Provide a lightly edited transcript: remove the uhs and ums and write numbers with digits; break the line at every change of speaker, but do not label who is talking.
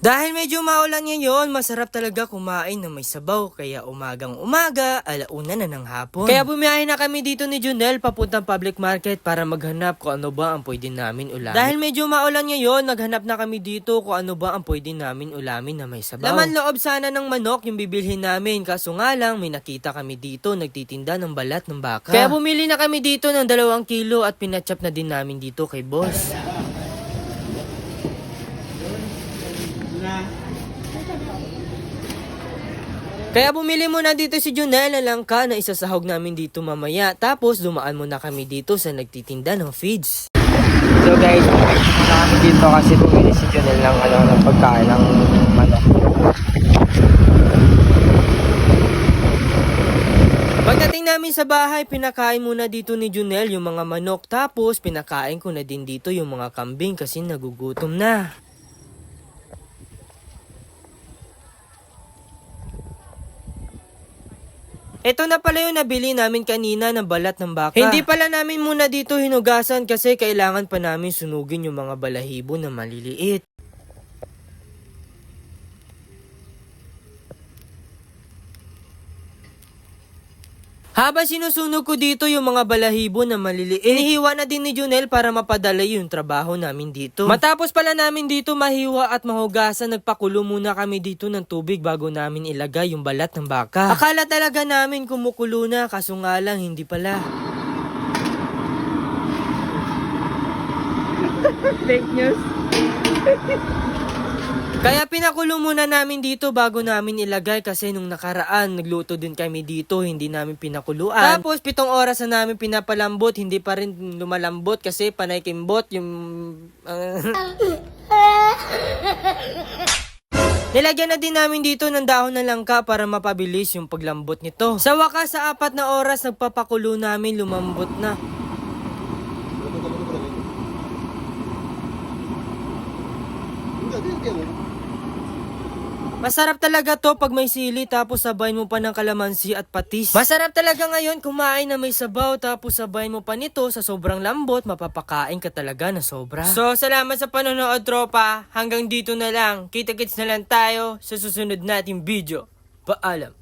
Dahil medyo maulan ngayon, masarap talaga kumain na may sabaw. Kaya umagang umaga, alauna na ng hapon. Kaya bumiyahe na kami dito ni Junel papuntang public market para maghanap kung ano ba ang pwede namin ulamin. Dahil medyo maulan ngayon, naghanap na kami dito kung ano ba ang pwede namin ulamin na may sabaw. Laman loob sana ng manok yung bibilhin namin, kaso nga lang may nakita kami dito nagtitinda ng balat ng baka. Kaya bumili na kami dito ng 2 kilo at pinachop na din namin dito kay boss. Kaya bumili muna dito si Junel na langka na isasahog namin dito mamaya. Tapos dumaan muna kami dito sa nagtitinda ng feeds.
So guys, muna kami dito kasi bumili si Junel ng pagkain ng manok.
Pagdating namin sa bahay, pinakain muna dito ni Junel yung mga manok. Tapos pinakain ko na din dito yung mga kambing kasi nagugutom na. Ito na pala yung nabili namin kanina ng balat ng baka. Hindi pala namin muna dito hinugasan kasi kailangan pa namin sunugin yung mga balahibo na maliliit. Habang sinusunog ko dito yung mga balahibo na maliliit, inihiwa na din ni Junel para mapadali yung trabaho namin dito. Matapos pala namin dito mahiwa at mahugasan, nagpakulo muna kami dito ng tubig bago namin ilagay yung balat ng baka. Akala talaga namin kumukulo na, kaso nga lang hindi pala.
Fake news.
Kaya pinakulo muna namin dito bago namin ilagay kasi nung nakaraan nagluto din kami dito, hindi namin pinakuluan. Tapos 7 oras na namin pinapalambot, hindi pa rin lumalambot kasi panay kimbot yung... Nilagyan na din namin dito ng dahon ng langka para mapabilis yung paglambot nito. Sa wakas sa 4 na oras nagpapakulo namin, lumambot na. Masarap talaga to pag may sili tapos sabayin mo pa ng kalamansi at patis. Masarap talaga ngayon kumain na may sabaw tapos sabayin mo pa nito sa sobrang lambot, mapapakain ka talaga na sobra. So salamat sa panonood tropa, hanggang dito na lang. Kita-kits na lang tayo sa susunod nating video. Paalam.